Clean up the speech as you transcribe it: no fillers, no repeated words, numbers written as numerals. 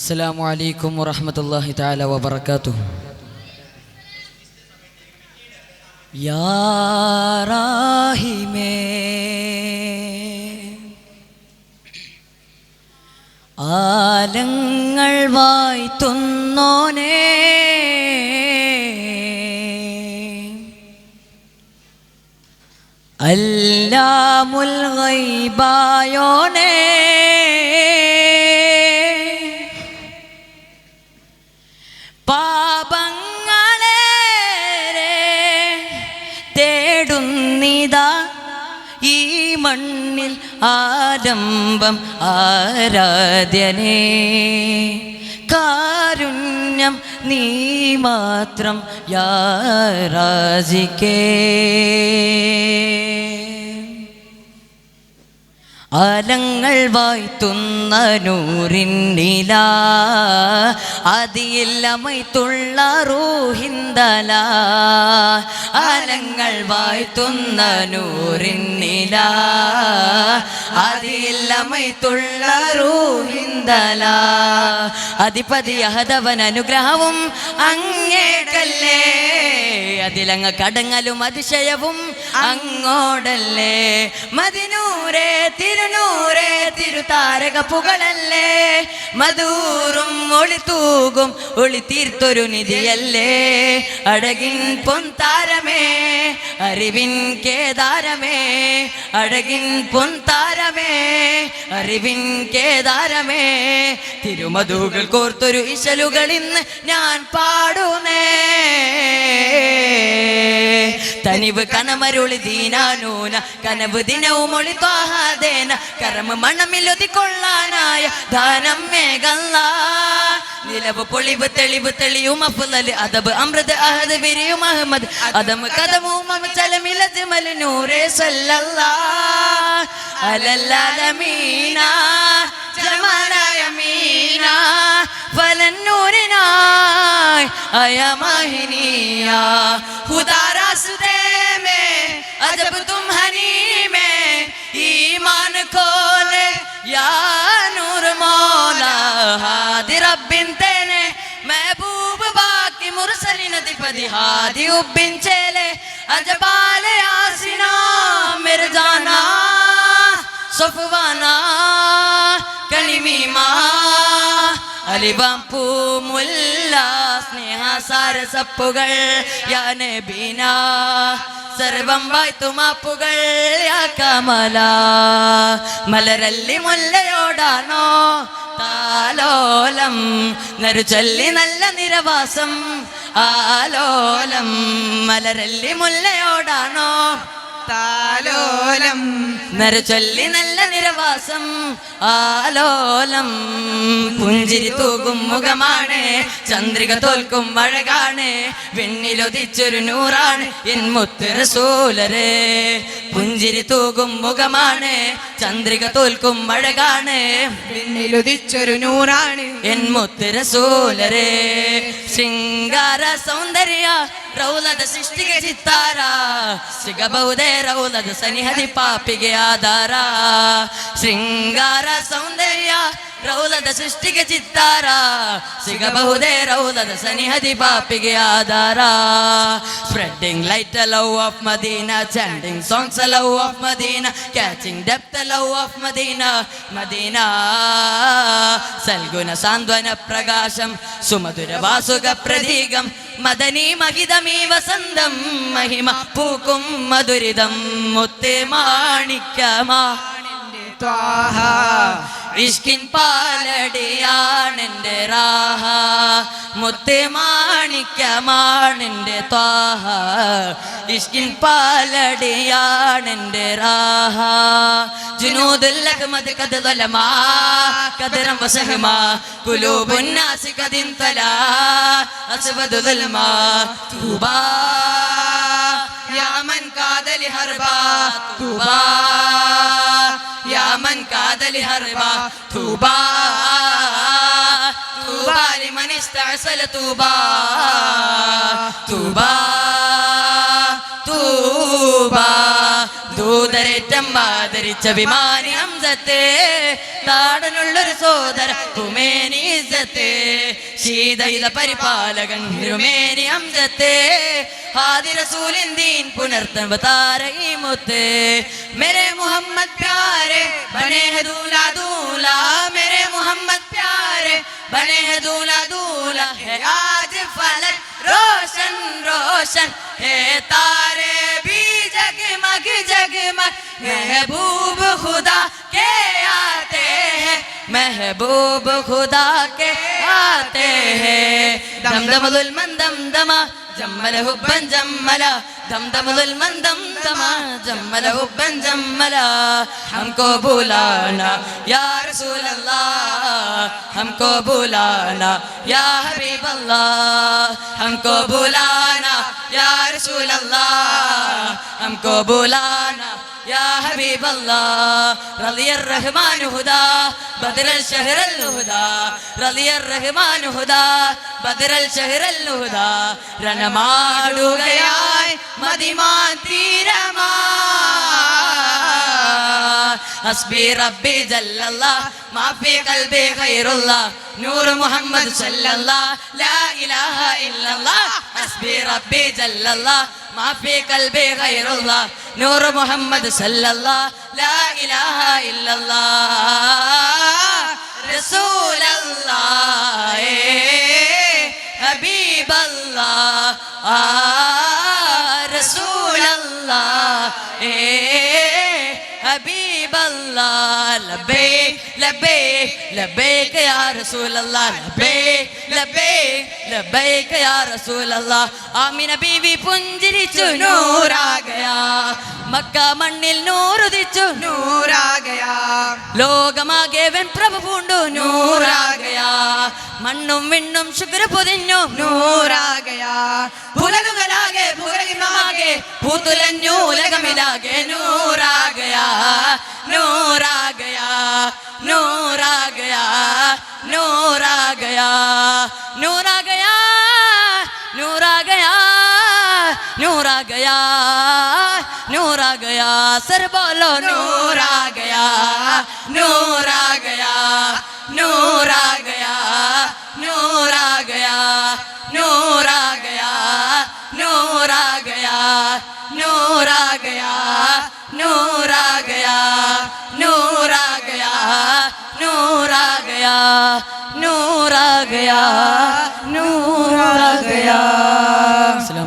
അസ്സലാമു അലൈക്കും വറഹ്മത്തുള്ളാഹി തആല വബറകാതുഹു. യാ റഹീമേ ആലങ്ങൾ വായ്ത്തുന്നോനേ അല്ലാമുൽ ഗൈബായോനേ പാപങ്ങളേറെ തേടുന്നിതാ ഈ മണ്ണിൽ ആരംഭം ആരാധ്യനേ കാരുണ്യം നീ മാത്രം യാ റാസിക്കേ ആലങ്ങൾ വായ്ത്തുന്ന നൂറിന്നില അതിയില്ലമൈത്തുള്ള റൂഹിന്തല ആലങ്ങൾ വായ്ത്തുന്ന നൂറിന്നില അതിയില്ലമൈത്തുള്ള റൂഹിന്തല അധിപതി അഹദവൻ അനുഗ്രഹവും അങ്ങേക്കല്ലേ അതിലങ്ങ് കടങ്ങലും അതിശയവും അങ്ങോടല്ലേ മദിനൂരേ തിരുനൂരേ തിരുതാരക പുകളല്ലേ മധൂറും ഒളിത്തൂകും ഒളി തീർത്തൊരു നിധിയല്ലേ അഴകിൻ പൊൻതാരമേ അറിവിൻ കേദാരമേ അഴകിൻ പൊൻതാരമേ അറിവിൻ കേദാരമേ തിരുമധുകൾ കോർത്തൊരു ഇശലുകൾ ഇന്ന് ഞാൻ പാടുന്നേ തനിവ് കനമരുളി ദീനാനൂന കനവ് ദിനവും ഒളി ത്വാഹാദേന കരമ മണമിലൊതിക്കൊള്ളാനായ ദാനം മേഘല്ല നിലവ് പൊളിവ് തെളിവ് തെളിയും അഫ്ളല് അദബ് അമൃത് അഹദ് വിരിയും അഹമ്മദ് അദം കദമും ചലമിലത് മലനൂരേ സല്ലല്ലാഹ് അലല്ലാലമീന ജമാലായ മീന ഫലന്നൂരിനായ് അയമാഹിനിയ खुदा रास्ते में अजब तुम हनी में ईमान खोले या नूर मौला हादी रब्बिन तेने महबूब बाकी मुरसलिन दिपदी हादी उब्बिन चेले अजबाले आसिना मिर्जाना सफवाना कलिमीमा അലിബാംപൂ മുല്ല സ്നേഹസാര സപ്പുകൾ യാ നബീന സർവം വായ്ത്തുമാപ്പുകൾ യാ കമല മലരല്ലി മുല്ലയോടാണോ താലോലം നറുചൊല്ലി നല്ല നിരവാസം ആലോലം മലരല്ലി മുല്ലയോടാണോ താലോലം നരചൊല്ലി നല്ല നിരവാസം ആലോലം പുഞ്ചിരി തൂകും മുഖമാണ് ചന്ദ്രിക തോൽക്കും അഴകാണ് വെണ്ണിലൊതിച്ചൊരു നൂറാണ് എൻ മുത്ത് റസൂലരേ പുഞ്ചിരി തൂകും മുഖമാണ് ചന്ദ്രിക തോൽക്കും അഴകാണ് വെണ്ണിലൊതിച്ചൊരു നൂറാണ് എൻ മുത്ത് റസൂലരേ ശൃംഗാര സൗന്ദര്യ ರೌಲದ ಸೃಷ್ಟಿಗೆ ಚಿತ್ತಾರ ಸಿಗಬಹುದೇ ರೌಲದ ಸನಿಹದಿ ಪಾಪಿಗೆ ಆಧಾರ ಶೃಂಗಾರ ಸೌಂದರ್ಯ ರೌಲದ ಸೃಷ್ಟಿಗೆ ಚಿತ್ತಾರ ಸಿಗಬಹುದೇ ರೌಲದ ಸನಿಹದಿ ಪಾಪಿಗೆ ಆಧಾರ spreading light a love of Medina chanting songs a love of Medina catching depth a love of Medina Medina സൽഗുണ സാന്ത്വന പ്രകാശം സുമധുര വാസുക പ്രതീകം മദനി മഹിതമീ വസന്തം മഹിമ പൂക്കും മധുരിതം മുത്തേ മാണിക്യമാ ത്വാഹ ഇഷ്കിൻ പാലടിയാണെൻ്റെ റാഹ മുത്തേ മാണിക്യമാണെൻ്റെ ത്വാഹ ഇഷ്കിൻ പാലടിയാണെൻ്റെ റാഹ ജുനൂദുൽ അഹ്മദ് ഖദ് ളലമാ ഖദറം വസഹമാ ഖുലൂബുൻ നാസ് ഖദിൻ തലാ അസ്വദു ദൽമാ തൂബാ യാ മൻ കാദലി ഹർബാ തൂബാ യാ മൻ കാദലി ഹർബാ തൂബാ തൂബാ ലിമൻ ഇസ്തഅസല തൂബാ തൂബാ തൂബാ ദൂതരേറ്റം ആദരിച്ച വിമാനി ഹംസത്തെ താടനുള്ളൊരു സോദര ഹുമേനി ഇസ്സത്ത് ശരീരത്തെ ശീതയിത പരിപാലകൻ തിരുമേനി അംജത്തെ ഹാദി റസൂലിൻ ദീൻ പുനർത്തവ താരഈ മുത്ത് मेरे मोहम्मद प्यारे बने हैं दूल्हा दूल्हा मेरे मोहम्मद प्यारे बने हैं दूल्हा दूल्हा है आज फलक रोशन रोशन है तारे भी जगमग जगमग महबूब खुदा के आते हैं महबूब खुदा के आते हैं दमदमदुल मंदम दमा जम्मल हुब्बन जम्मला दमदमदुल मंदम दमा जम्मल हुब्बन जम्मला हमको बुलाना या रसूल अल्लाह हमको बुलाना या हबीब अल्लाह हमको बुलाना या रसूल अल्लाह हमको बुलाना या हबीब अल्लाह रज़ी अर्रहमान हुदा बदर शहर हुदा रज़ी अर्रहमान हुदा बदर शहर हुदा രണമാടുകയായി മദിമാൻ തീരമാ ഹസ്ബി റബ്ബി ജല്ലല്ലാഹ് മാഫി ഖൽബി ഖൈറുല്ലാഹ് നൂർ മുഹമ്മദ് സല്ലല്ലാഹ് ലാ ഇലാഹ ഇല്ലല്ലാഹ് ഹസ്ബി റബ്ബി ജല്ലല്ലാഹ് മാഫി ഖൽബി ഖൈറുല്ലാഹ് നൂർ മുഹമ്മദ് സല്ലല്ലാഹ് ലാ ഇലാഹ ഇല്ലല്ലാഹ് റസൂലല്ലാഹ് हबीब अल्लाह रसूल अल्लाह हबीब अल्लाह लब्बैक लब्बैक लब्बैक या रसूल अल्लाह लब्बैक लब्बैक लब्बैक या रसूल अल्लाह आमीना बीवी पुंजरिച്ചു നൂറാ ഗയാ മക്ക മണ്ണിൽ നൂറുദിച്ചു നൂറാ ഗയാ ലോകമാകെ വെൺപ്രഭ പൂണ്ടു നൂറാ ഗയാ മണ്ണും വിണ്ണും ശുക്ര പൊതിഞ്ഞു നൂറാ ഗയാ പുലകുകളാകെ പുലകിമാകെ പൂത്തുലഞ്ഞു ഉലകമിലാകെ നൂറാ ഗയാ നൂറാ ഗയാ നൂറാ ഗയാ നൂറാ ഗയാ നൂറാ ഗയാ नूरा गया नूरा गया नूरा गया सर बोलो नूरा गया नूरा गया नूरा गया नूरा गया नूरा गया नूरा गया नूरा गया नूरा गया नूरा गया नूरा गया नूरा गया नूरा गया